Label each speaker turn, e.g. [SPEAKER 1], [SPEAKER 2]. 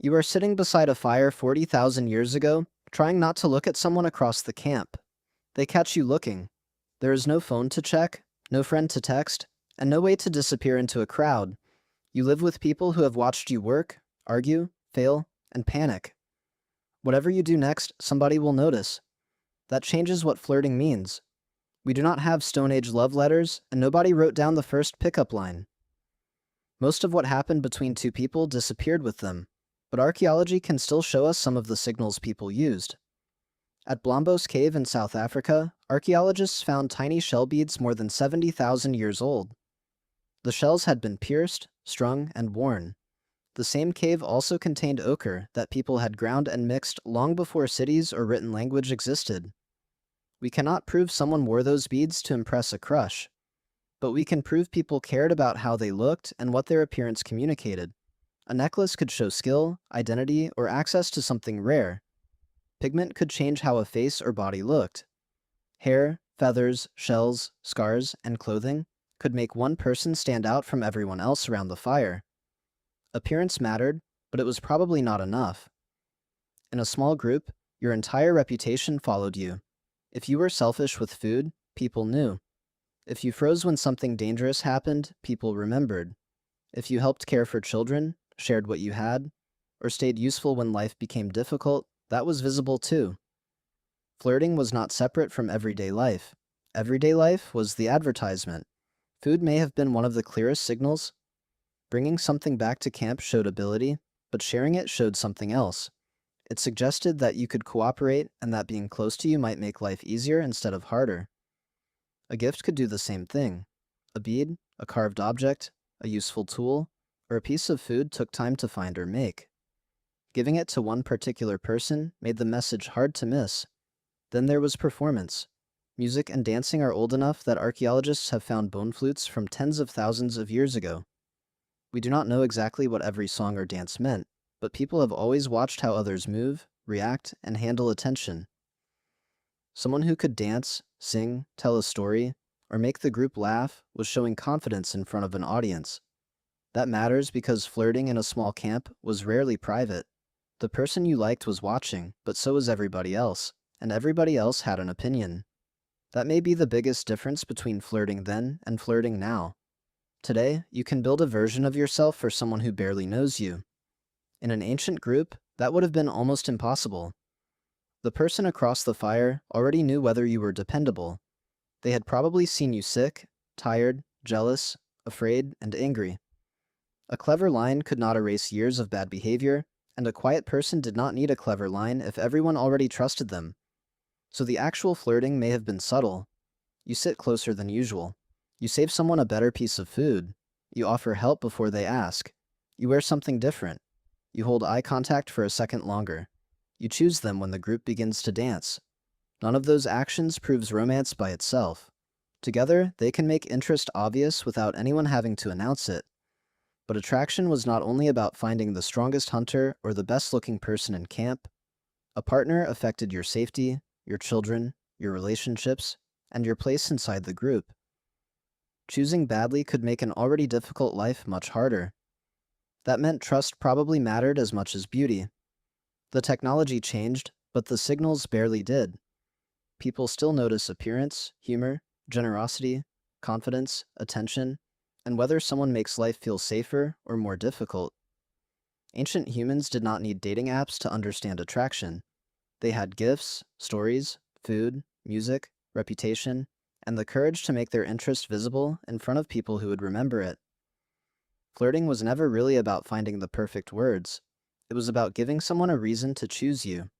[SPEAKER 1] You are sitting beside a fire 40,000 years ago, trying not to look at someone across the camp. They catch you looking. There is no phone to check, no friend to text, and no way to disappear into a crowd. You live with people who have watched you work, argue, fail, and panic. Whatever you do next, somebody will notice. That changes what flirting means. We do not have Stone Age love letters, and nobody wrote down the first pickup line. Most of what happened between two people disappeared with them, but archaeology can still show us some of the signals people used. At Blombos Cave in South Africa, archaeologists found tiny shell beads more than 70,000 years old. The shells had been pierced, strung, and worn. The same cave also contained ochre that people had ground and mixed long before cities or written language existed. We cannot prove someone wore those beads to impress a crush, but we can prove people cared about how they looked and what their appearance communicated. A necklace could show skill, identity, or access to something rare. Pigment could change how a face or body looked. Hair, feathers, shells, scars, and clothing could make one person stand out from everyone else around the fire. Appearance mattered, but it was probably not enough. In a small group, your entire reputation followed you. If you were selfish with food, people knew. If you froze when something dangerous happened, people remembered. If you helped care for children, shared what you had, or stayed useful when life became difficult, that was visible too. Flirting was not separate from everyday life. Everyday life was the advertisement. Food may have been one of the clearest signals. Bringing something back to camp showed ability, but sharing it showed something else. It suggested that you could cooperate and that being close to you might make life easier instead of harder. A gift could do the same thing. A bead, a carved object, a useful tool, or a piece of food took time to find or make. Giving it to one particular person made the message hard to miss. Then there was performance. Music and dancing are old enough that archaeologists have found bone flutes from tens of thousands of years ago. We do not know exactly what every song or dance meant, but people have always watched how others move, react, and handle attention. Someone who could dance, sing, tell a story, or make the group laugh was showing confidence in front of an audience. That matters because flirting in a small camp was rarely private. The person you liked was watching, but so was everybody else, and everybody else had an opinion. That may be the biggest difference between flirting then and flirting now. Today, you can build a version of yourself for someone who barely knows you. In an ancient group, that would have been almost impossible. The person across the fire already knew whether you were dependable. They had probably seen you sick, tired, jealous, afraid, and angry. A clever line could not erase years of bad behavior, and a quiet person did not need a clever line if everyone already trusted them. So the actual flirting may have been subtle. You sit closer than usual. You save someone a better piece of food. You offer help before they ask. You wear something different. You hold eye contact for a second longer. You choose them when the group begins to dance. None of those actions proves romance by itself. Together, they can make interest obvious without anyone having to announce it. But attraction was not only about finding the strongest hunter or the best-looking person in camp. A partner affected your safety, your children, your relationships, and your place inside the group. Choosing badly could make an already difficult life much harder. That meant trust probably mattered as much as beauty. The technology changed, but the signals barely did. People still notice appearance, humor, generosity, confidence, attention, and whether someone makes life feel safer or more difficult. Ancient humans did not need dating apps to understand attraction. They had gifts, stories, food, music, reputation, and the courage to make their interest visible in front of people who would remember it. Flirting was never really about finding the perfect words. It was about giving someone a reason to choose you.